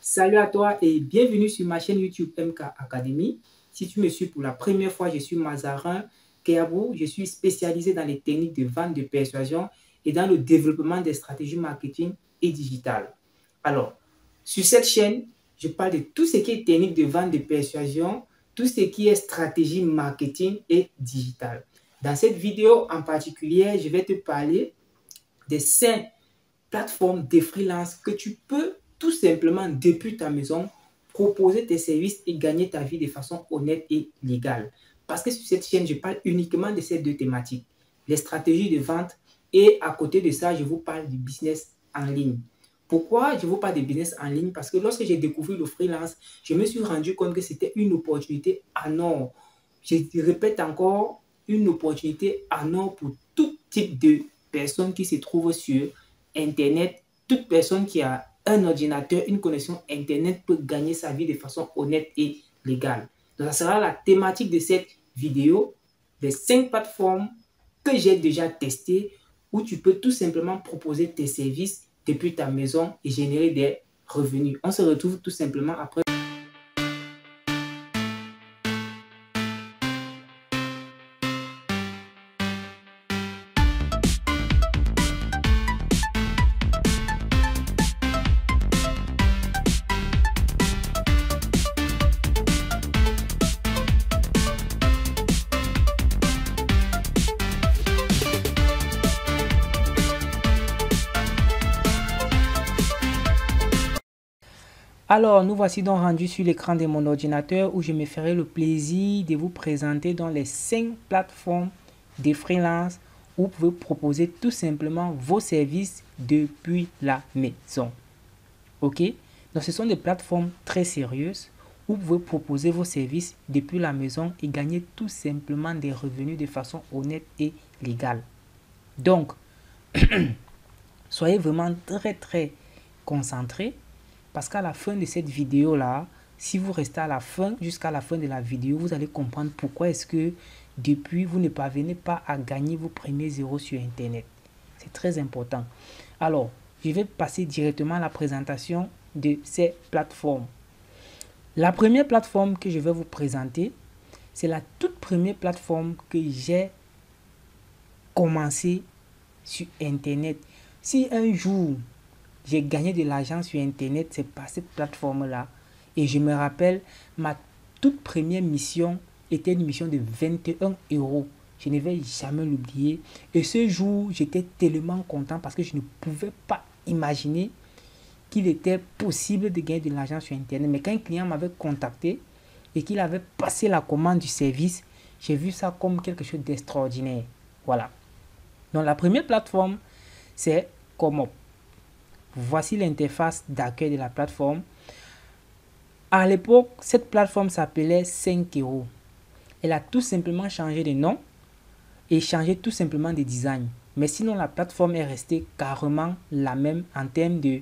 Salut à toi et bienvenue sur ma chaîne YouTube MK Academy. Si tu me suis pour la première fois, je suis Mazarin Keabou. Je suis spécialisé dans les techniques de vente de persuasion et dans le développement des stratégies marketing et digitales. Alors, sur cette chaîne, je parle de tout ce qui est technique de vente de persuasion, tout ce qui est stratégie marketing et digitale. Dans cette vidéo en particulier, je vais te parler des 5 plateformes de freelance que tu peux tout simplement depuis ta maison proposer tes services et gagner ta vie de façon honnête et légale. Parce que sur cette chaîne, je parle uniquement de ces deux thématiques, les stratégies de vente et à côté de ça, je vous parle du business en ligne. Pourquoi je vous parle de business en ligne? Parce que lorsque j'ai découvert le freelance, je me suis rendu compte que c'était une opportunité en or. Je répète encore, une opportunité en or pour tout type de personnes qui se trouvent sur Internet. Toute personne qui a un ordinateur, une connexion Internet peut gagner sa vie de façon honnête et légale. Donc, ça sera la thématique de cette vidéo, les 5 plateformes que j'ai déjà testées où tu peux tout simplement proposer tes services depuis ta maison et générer des revenus. On se retrouve tout simplement après. Alors, nous voici donc rendus sur l'écran de mon ordinateur où je me ferai le plaisir de vous présenter dans les 5 plateformes de freelance où vous pouvez proposer tout simplement vos services depuis la maison. Ok? Donc, ce sont des plateformes très sérieuses où vous pouvez proposer vos services depuis la maison et gagner tout simplement des revenus de façon honnête et légale. Donc, soyez vraiment très concentrés. Parce qu'à la fin de cette vidéo-là, si vous restez à la fin, jusqu'à la fin de la vidéo, vous allez comprendre pourquoi est-ce que depuis, vous ne parvenez pas à gagner vos premiers zéros sur Internet. C'est très important. Alors, je vais passer directement à la présentation de ces plateformes. La première plateforme que je vais vous présenter, c'est la toute première plateforme que j'ai commencé sur Internet. Si un jour, j'ai gagné de l'argent sur Internet, c'est par cette plateforme-là. Et je me rappelle, ma toute première mission était une mission de 21 €. Je ne vais jamais l'oublier. Et ce jour, j'étais tellement content parce que je ne pouvais pas imaginer qu'il était possible de gagner de l'argent sur Internet. Mais quand un client m'avait contacté et qu'il avait passé la commande du service, j'ai vu ça comme quelque chose d'extraordinaire. Voilà. Donc la première plateforme, c'est Komop. Voici l'interface d'accueil de la plateforme. À l'époque, cette plateforme s'appelait 5 €. Elle a tout simplement changé de nom et changé tout simplement de design. Mais sinon, la plateforme est restée carrément la même en termes de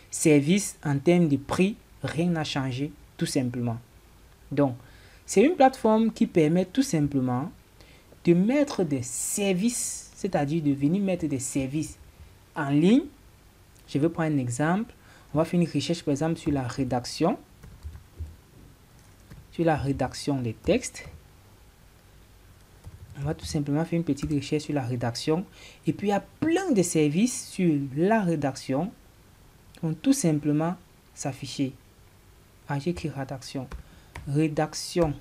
service, en termes de prix. Rien n'a changé tout simplement. Donc, c'est une plateforme qui permet tout simplement de mettre des services, c'est-à-dire de venir mettre des services en ligne. Je vais prendre un exemple. On va faire une recherche par exemple sur la rédaction. Sur la rédaction des textes. On va tout simplement faire une petite recherche sur la rédaction. Et puis il y a plein de services sur la rédaction qui vont tout simplement s'afficher. Ah, j'ai écrit rédaction. Rédaction.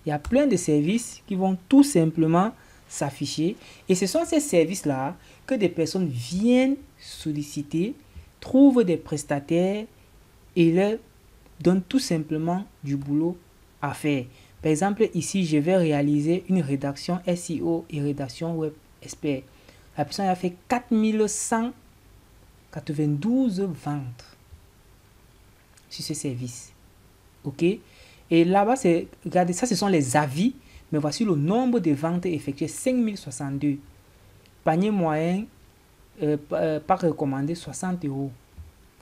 Il y a plein de services qui vont tout simplement s'afficher. Et ce sont ces services-là que des personnes viennent solliciter, trouvent des prestataires et leur donnent tout simplement du boulot à faire. Par exemple, ici, je vais réaliser une rédaction SEO et rédaction web expert. La personne a fait 4192 ventes sur ce service. OK? Et là-bas, regardez, ça, ce sont les avis. Mais voici le nombre de ventes effectuées, 5062. Panier moyen, par recommandé, 60 €. Vous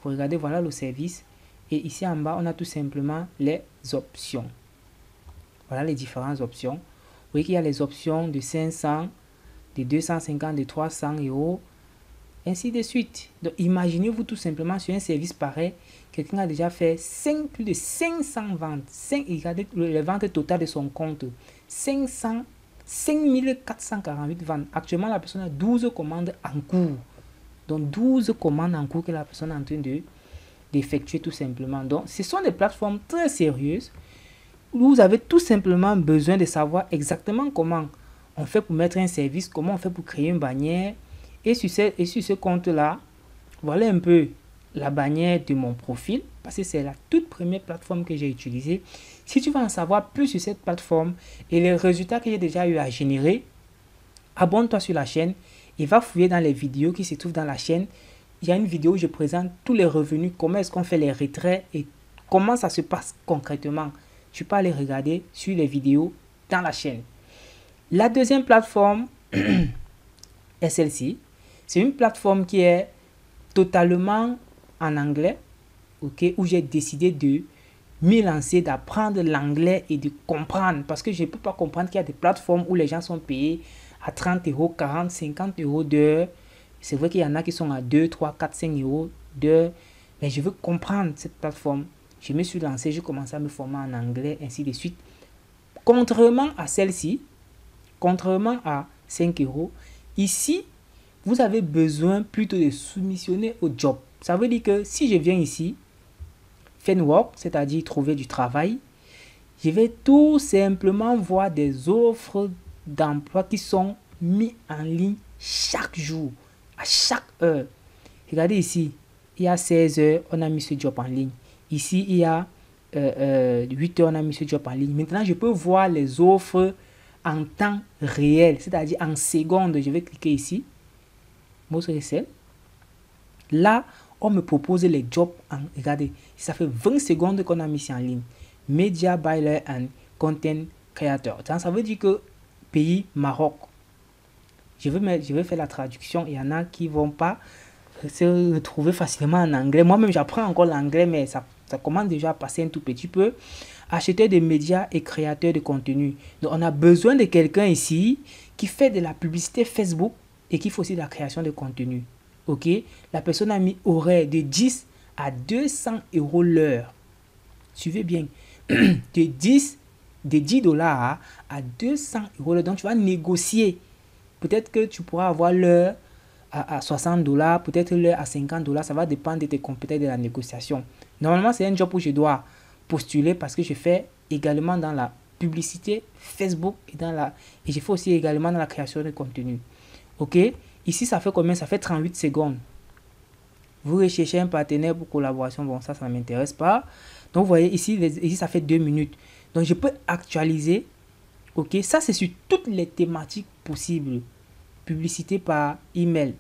regardez, voilà le service. Et ici en bas, on a tout simplement les options. Voilà les différentes options. Vous voyez qu'il y a les options de 500, de 250, de 300 €. ainsi de suite. Donc, imaginez-vous tout simplement sur un service pareil, quelqu'un a déjà fait plus de 500 ventes. Regardez les ventes totales de son compte. 5448 ventes. Actuellement, la personne a 12 commandes en cours. Donc, 12 commandes en cours que la personne est en train d'effectuer tout simplement. Donc, ce sont des plateformes très sérieuses où vous avez tout simplement besoin de savoir exactement comment on fait pour mettre un service, comment on fait pour créer une bannière. Et sur ce compte-là, voilà un peu la bannière de mon profil, parce que c'est la toute première plateforme que j'ai utilisée. Si tu veux en savoir plus sur cette plateforme et les résultats que j'ai déjà eu à générer, abonne-toi sur la chaîne et va fouiller dans les vidéos qui se trouvent dans la chaîne. Il y a une vidéo où je présente tous les revenus, comment est-ce qu'on fait les retraits et comment ça se passe concrètement. Tu peux aller regarder sur les vidéos dans la chaîne. La deuxième plateforme est celle-ci. C'est une plateforme qui est totalement en anglais, ok, où j'ai décidé de me lancer, d'apprendre l'anglais et de comprendre. Parce que je ne peux pas comprendre qu'il y a des plateformes où les gens sont payés à 30 euros, 40, 50 euros d'heure. C'est vrai qu'il y en a qui sont à 2, 3, 4, 5 euros d'heure. Mais je veux comprendre cette plateforme. Je me suis lancé, j'ai commencé à me former en anglais, ainsi de suite. Contrairement à celle-ci, contrairement à 5 euros, ici, vous avez besoin plutôt de soumissionner au job. Ça veut dire que si je viens ici, find work, c'est-à-dire trouver du travail, je vais tout simplement voir des offres d'emploi qui sont mises en ligne chaque jour, à chaque heure. Regardez ici, il y a 16 heures, on a mis ce job en ligne. Ici, il y a 8 heures, on a mis ce job en ligne. Maintenant, je peux voir les offres en temps réel, c'est-à-dire en secondes. Je vais cliquer ici. Most recent. Là, on me propose les jobs. Regardez, ça fait 20 secondes qu'on a mis ici en ligne. Media Buyer and Content Creator. Ça veut dire que pays Maroc. Je vais faire la traduction. Il y en a qui ne vont pas se retrouver facilement en anglais. Moi-même, j'apprends encore l'anglais, mais ça commence déjà à passer un tout petit peu. Acheter des médias et créateurs de contenu. Donc, on a besoin de quelqu'un ici qui fait de la publicité Facebook et qui fait aussi de la création de contenu. Ok? La personne a mis horaire de 10 à 200 euros l'heure. Suivez bien. De 10 dollars à 200 euros l'heure. Donc, tu vas négocier. Peut-être que tu pourras avoir l'heure à 60 dollars, peut-être l'heure à 50 dollars. Ça va dépendre de tes compétences de la négociation. Normalement, c'est un job où je dois postuler parce que je fais également dans la publicité Facebook et je fais aussi également dans la création de contenu. Ok? Ici, ça fait combien? Ça fait 38 secondes. Vous recherchez un partenaire pour collaboration. Bon, ça ne m'intéresse pas. Donc, vous voyez, ici, ça fait 2 minutes. Donc, je peux actualiser. Ok? Ça, c'est sur toutes les thématiques possibles. Publicité par email.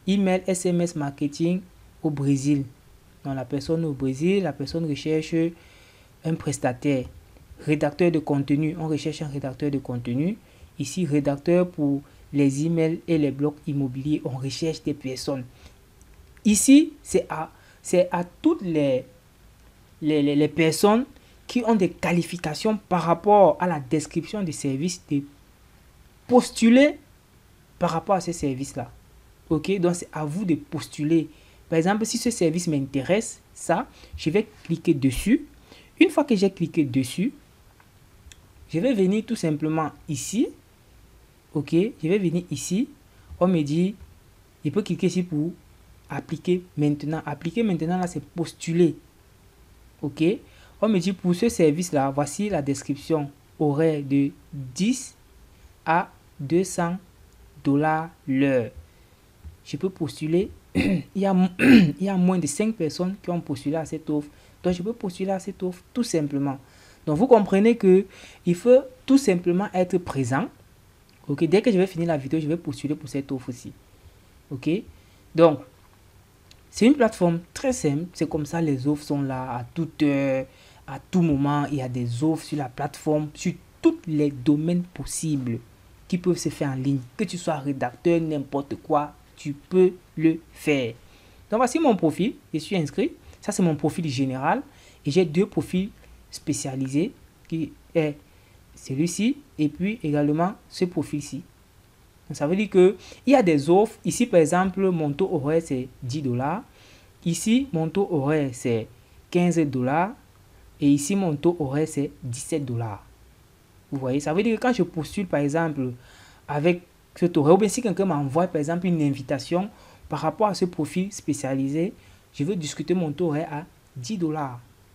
Email, SMS marketing au Brésil. Donc, la personne au Brésil, la personne recherche un prestataire. Rédacteur de contenu. On recherche un rédacteur de contenu. Ici, rédacteur pour les emails et les blogs immobiliers. On recherche des personnes. Ici, c'est à toutes les personnes qui ont des qualifications par rapport à la description des services de postuler par rapport à ces services-là. Ok? Donc, c'est à vous de postuler. Par exemple, si ce service m'intéresse, ça, je vais cliquer dessus. Une fois que j'ai cliqué dessus, je vais venir tout simplement ici. Ok? Je vais venir ici. On me dit, je peux cliquer ici pour appliquer maintenant. Appliquer maintenant, là, c'est postuler. Ok? On me dit, pour ce service-là, voici la description horaire de 10 à 200 dollars l'heure. Je peux postuler. il y a moins de 5 personnes qui ont postulé à cette offre. Donc, je peux postuler à cette offre tout simplement. Donc, vous comprenez que il faut tout simplement être présent. Ok? Dès que je vais finir la vidéo, je vais postuler pour cette offre aussi. Ok? Donc, c'est une plateforme très simple. C'est comme ça, les offres sont là à toute heure, à tout moment. Il y a des offres sur la plateforme, sur tous les domaines possibles qui peuvent se faire en ligne. Que tu sois rédacteur, n'importe quoi, tu peux le faire. Donc, voici mon profil. Je suis inscrit. Ça, c'est mon profil général. Et j'ai 2 profils spécialisés qui est celui-ci et puis également ce profil-ci. Donc, ça veut dire qu'il y a des offres. Ici, par exemple, mon taux horaire, c'est 10 $. Ici, mon taux horaire, c'est 15 $. Et ici, mon taux horaire, c'est 17 $. Vous voyez, ça veut dire que quand je postule, par exemple, avec ce taux horaire, ou bien si quelqu'un m'envoie, par exemple, une invitation par rapport à ce profil spécialisé, je veux discuter mon taux horaire à 10 $.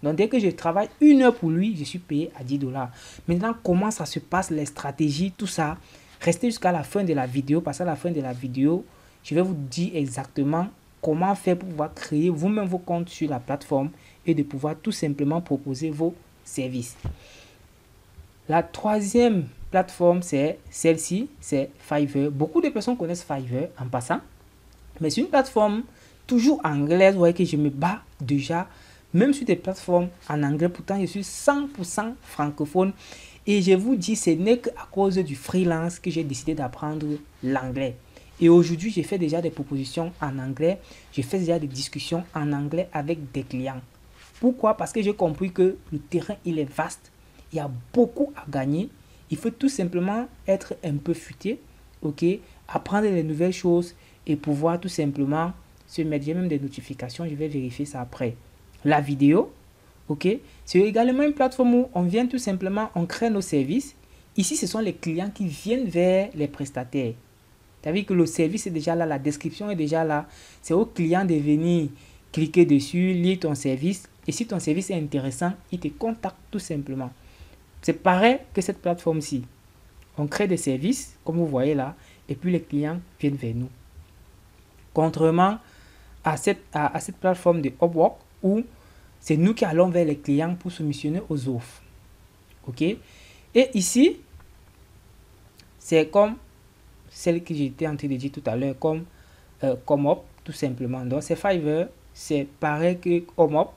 Donc, dès que je travaille 1 heure pour lui, je suis payé à 10 $. Maintenant, comment ça se passe, les stratégies, tout ça, restez jusqu'à la fin de la vidéo, parce qu'à la fin de la vidéo, je vais vous dire exactement comment faire pour pouvoir créer vous-même vos comptes sur la plateforme et de pouvoir tout simplement proposer vos services. La troisième plateforme, c'est celle-ci, c'est Fiverr. Beaucoup de personnes connaissent Fiverr en passant, mais c'est une plateforme toujours anglaise. Vous voyez que je me bats déjà, même sur des plateformes en anglais. Pourtant, je suis 100% francophone. Et je vous dis, ce n'est qu'à cause du freelance que j'ai décidé d'apprendre l'anglais. Et aujourd'hui, j'ai fait déjà des propositions en anglais. Je fais déjà des discussions en anglais avec des clients. Pourquoi? Parce que j'ai compris que le terrain, il est vaste. Il y a beaucoup à gagner. Il faut tout simplement être un peu futé, ok? Apprendre les nouvelles choses et pouvoir tout simplement se mettre. J'ai même des notifications, je vais vérifier ça après. La vidéo, ok? C'est également une plateforme où on vient tout simplement, on crée nos services. Ici, ce sont les clients qui viennent vers les prestataires. Tu as vu que le service est déjà là, la description est déjà là. C'est au client de venir cliquer dessus, lire ton service. Et si ton service est intéressant, il te contacte tout simplement. C'est pareil que cette plateforme-ci. On crée des services, comme vous voyez là, et puis les clients viennent vers nous. Contrairement à cette plateforme de Upwork, où c'est nous qui allons vers les clients pour soumissionner aux offres. Ok? Et ici, c'est comme celle que j'étais en train de dire tout à l'heure, comme Up, tout simplement. Donc, c'est Fiverr, c'est pareil que Up.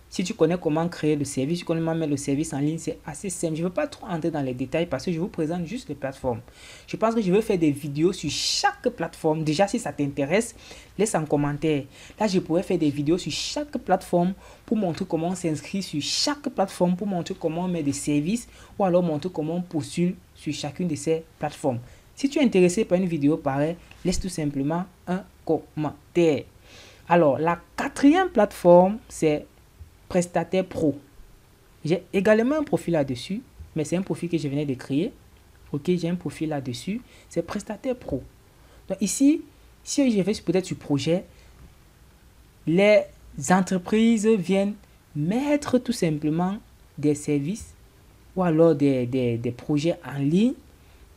Si tu connais comment créer le service, tu connais comment mettre le service en ligne, c'est assez simple. Je ne veux pas trop entrer dans les détails parce que je vous présente juste les plateformes. Je pense que je vais faire des vidéos sur chaque plateforme. Déjà, si ça t'intéresse, laisse un commentaire. Là, je pourrais faire des vidéos sur chaque plateforme pour montrer comment on s'inscrit sur chaque plateforme, pour montrer comment on met des services ou alors montrer comment on postule sur chacune de ces plateformes. Si tu es intéressé par une vidéo pareille, laisse tout simplement un commentaire. Alors, la quatrième plateforme, c'est Prestataire Pro. J'ai également un profil là-dessus, mais c'est un profil que je venais de créer. Ok, j'ai un profil là-dessus. C'est Prestataire Pro. Donc ici, si je vais peut-être sur projet, les entreprises viennent mettre tout simplement des services ou alors des projets en ligne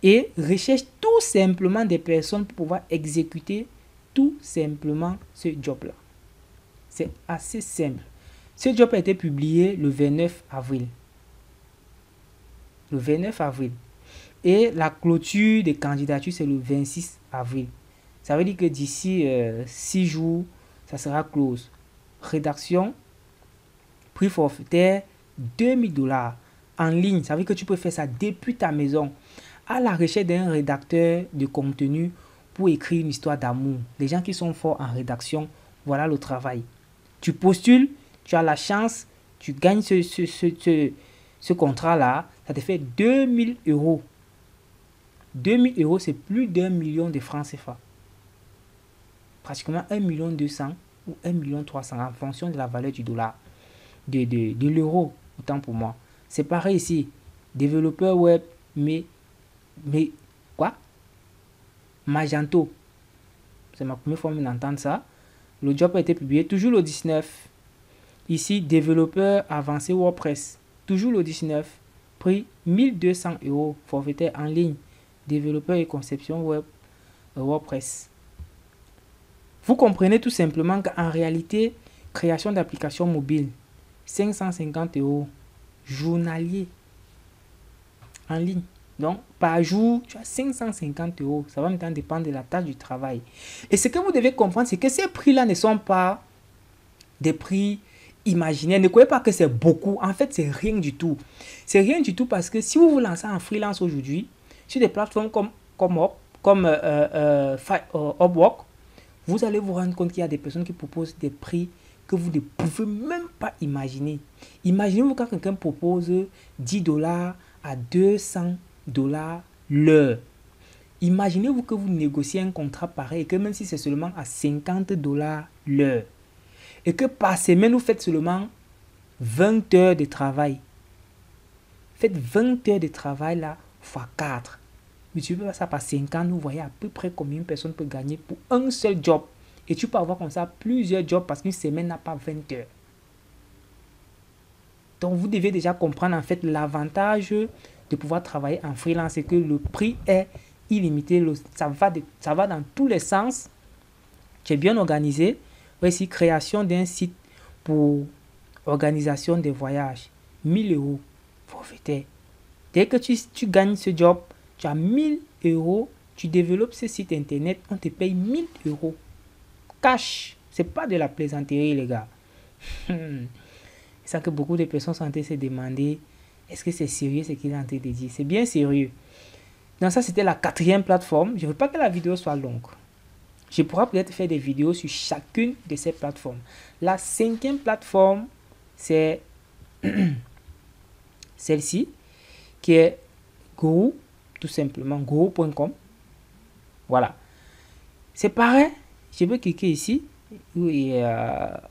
et recherchent tout simplement des personnes pour pouvoir exécuter tout simplement ce job-là. C'est assez simple. Ce job a été publié le 29 avril. Le 29 avril. Et la clôture des candidatures, c'est le 26 avril. Ça veut dire que d'ici 6 jours, ça sera close. Rédaction, prix forfaitaire, 2000 $ en ligne. Ça veut dire que tu peux faire ça depuis ta maison. À la recherche d'un rédacteur de contenu pour écrire une histoire d'amour. Les gens qui sont forts en rédaction, voilà le travail. Tu postules. Tu as la chance, tu gagnes ce contrat-là, ça te fait 2000 €. 2000 €, c'est plus d'1 million de francs CFA. Pratiquement 1,2 million ou 1,3 million en fonction de la valeur du dollar, de l'euro, autant pour moi. C'est pareil ici, développeur web, mais quoi? Magento. C'est ma première fois d'entendre ça. Le job a été publié toujours le 19. Ici, développeur avancé WordPress, toujours le 19, prix 1200 €, forfaitaire en ligne, développeur et conception web WordPress. Vous comprenez tout simplement qu'en réalité, création d'applications mobiles, 550 €, journalier, en ligne. Donc, par jour, tu as 550 €. Ça va maintenant dépendre de la tâche du travail. Et ce que vous devez comprendre, c'est que ces prix-là ne sont pas des prix imaginaires. Ne croyez pas que c'est beaucoup. En fait, c'est rien du tout. C'est rien du tout parce que si vous vous lancez en freelance aujourd'hui, sur des plateformes comme Upwork, vous allez vous rendre compte qu'il y a des personnes qui proposent des prix que vous ne pouvez même pas imaginer. Imaginez-vous quand quelqu'un propose 10 $ à 200 $ l'heure. Imaginez-vous que vous négociez un contrat pareil, et que même si c'est seulement à 50 $ l'heure, et que par semaine, vous faites seulement 20 heures de travail. Faites 20 heures de travail là, fois 4. Multipliez ça par 50, vous voyez à peu près combien une personne peut gagner pour un seul job. Et tu peux avoir comme ça plusieurs jobs parce qu'une semaine n'a pas 20 heures. Donc vous devez déjà comprendre en fait l'avantage de pouvoir travailler en freelance, c'est que le prix est illimité. Ça va dans tous les sens. Tu es bien organisé. Voici création d'un site pour organisation des voyages. 1000 € forfaitaire. Dès que tu gagnes ce job, tu as 1000 €, tu développes ce site internet, on te paye 1000 € cash. C'est pas de la plaisanterie, les gars. C'est ça que beaucoup de personnes sont en train de se demander, est-ce que c'est sérieux ce qu'il est en train de dire? C'est bien sérieux. Donc ça, c'était la 4e plateforme. Je ne veux pas que la vidéo soit longue. Je pourrais peut-être faire des vidéos sur chacune de ces plateformes. La 5e plateforme, c'est celle-ci, qui est Guru, tout simplement, guru.com. Voilà. C'est pareil. Je peux cliquer ici, où il y a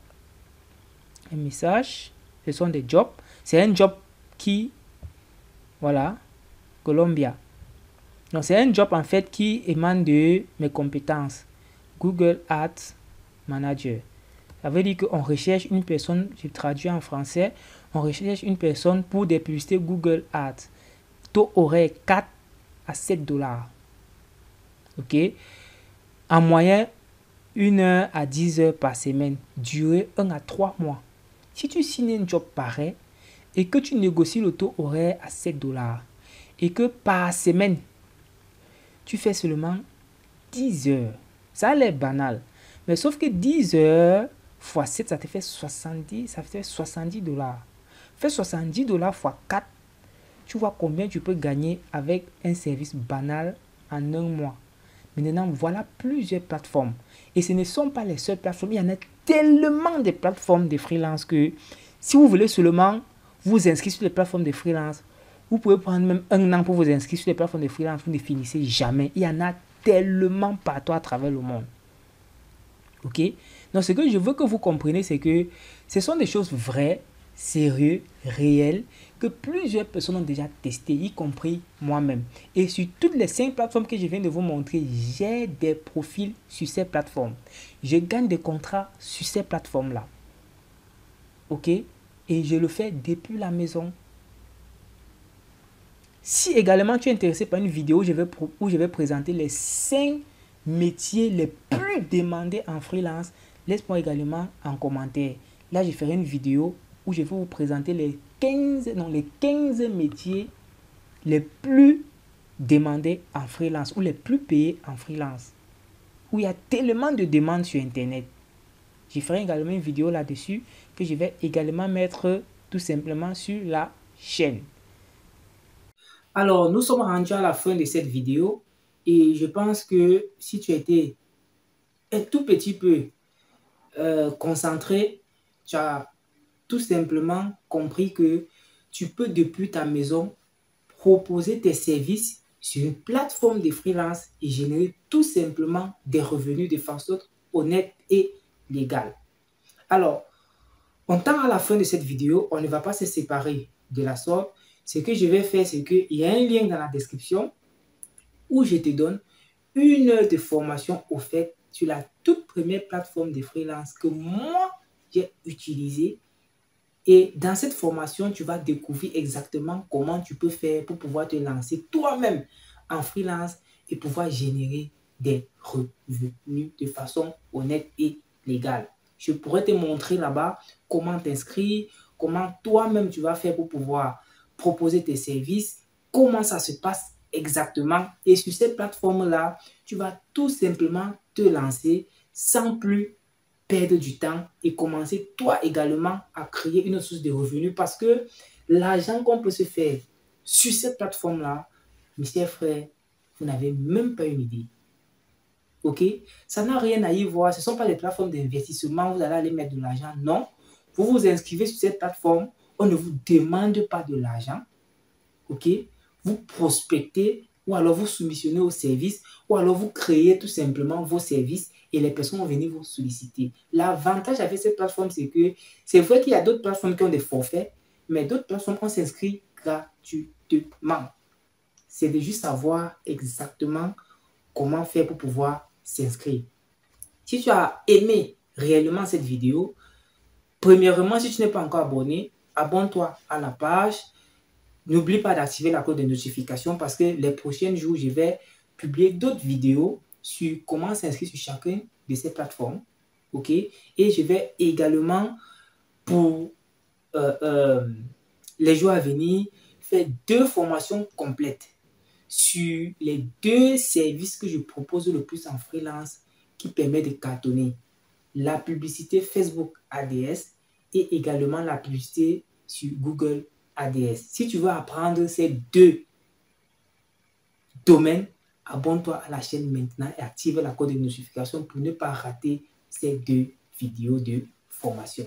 un message. Ce sont des jobs. C'est un job qui, voilà, Colombia. Donc, c'est un job en fait qui émane de mes compétences. Google Ads Manager. Ça veut dire qu'on recherche une personne, je traduis en français, on recherche une personne pour des publicités Google Ads. Taux horaire 4 à 7 $. Ok. En moyenne, 1 heure à 10 heures par semaine. Durée 1 à 3 mois. Si tu signes un job pareil et que tu négocies le taux horaire à 7 $ et que par semaine, tu fais seulement 10 heures. Ça a l'air banal. Mais sauf que 10 heures fois 7, ça te fait 70, ça fait 70 $. Fais 70 $ fois 4. Tu vois combien tu peux gagner avec un service banal en un mois. Maintenant, voilà plusieurs plateformes. Et ce ne sont pas les seules plateformes. Il y en a tellement de plateformes de freelance que si vous voulez seulement vous inscrire sur les plateformes de freelance, vous pouvez prendre même un an pour vous inscrire sur les plateformes de freelance. Vous ne finissez jamais. Il y en a tellement partout à travers le monde. Ok? Donc, ce que je veux que vous compreniez, c'est que ce sont des choses vraies, sérieuses, réelles, que plusieurs personnes ont déjà testé, y compris moi-même. Et sur toutes les 5 plateformes que je viens de vous montrer, j'ai des profils sur ces plateformes. Je gagne des contrats sur ces plateformes-là. Ok? Et je le fais depuis la maison. Si également tu es intéressé par une vidéo où je vais présenter les 5 métiers les plus demandés en freelance, laisse-moi également en commentaire. Là, je ferai une vidéo où je vais vous présenter les 15 métiers les plus demandés en freelance ou les plus payés en freelance. Où il y a tellement de demandes sur Internet. Je ferai également une vidéo là-dessus que je vais également mettre tout simplement sur la chaîne. Alors, nous sommes rendus à la fin de cette vidéo et je pense que si tu étais un tout petit peu concentré, tu as tout simplement compris que tu peux depuis ta maison proposer tes services sur une plateforme de freelance et générer tout simplement des revenus de façon honnête et légale. Alors, on tend à la fin de cette vidéo, on ne va pas se séparer de la sorte. Ce que je vais faire, c'est qu'il y a un lien dans la description où je te donne 1 heure de formation offerte sur la toute première plateforme de freelance que moi, j'ai utilisée. Et dans cette formation, tu vas découvrir exactement comment tu peux faire pour pouvoir te lancer toi-même en freelance et pouvoir générer des revenus de façon honnête et légale. Je pourrais te montrer là-bas comment t'inscrire, comment toi-même tu vas faire pour pouvoir proposer tes services, comment ça se passe exactement. Et sur cette plateforme-là, tu vas tout simplement te lancer sans plus perdre du temps et commencer toi également à créer une source de revenus parce que l'argent qu'on peut se faire sur cette plateforme-là, mes chers frères, vous n'avez même pas une idée. Ok? Ça n'a rien à y voir. Ce ne sont pas les plateformes d'investissement, vous allez aller mettre de l'argent. Non. Vous vous inscrivez sur cette plateforme, on ne vous demande pas de l'argent. Ok? Vous prospectez ou alors vous soumissionnez au service, ou alors vous créez tout simplement vos services et les personnes vont venir vous solliciter. L'avantage avec cette plateforme, c'est que c'est vrai qu'il y a d'autres plateformes qui ont des forfaits, mais d'autres plateformes, on s'inscrit gratuitement. C'est de juste savoir exactement comment faire pour pouvoir s'inscrire. Si tu as aimé réellement cette vidéo, premièrement, si tu n'es pas encore abonné, abonne-toi à la page. N'oublie pas d'activer la cloche de notification parce que les prochains jours, je vais publier d'autres vidéos sur comment s'inscrire sur chacune de ces plateformes. OK? Et je vais également, pour les jours à venir, faire 2 formations complètes sur les 2 services que je propose le plus en freelance qui permettent de cartonner. La publicité Facebook ADS et également la publicité sur Google ADS. Si tu veux apprendre ces 2 domaines, abonne-toi à la chaîne maintenant et active la cloche de notification pour ne pas rater ces 2 vidéos de formation.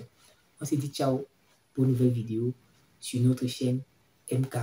On se dit ciao pour une nouvelle vidéo sur notre chaîne MK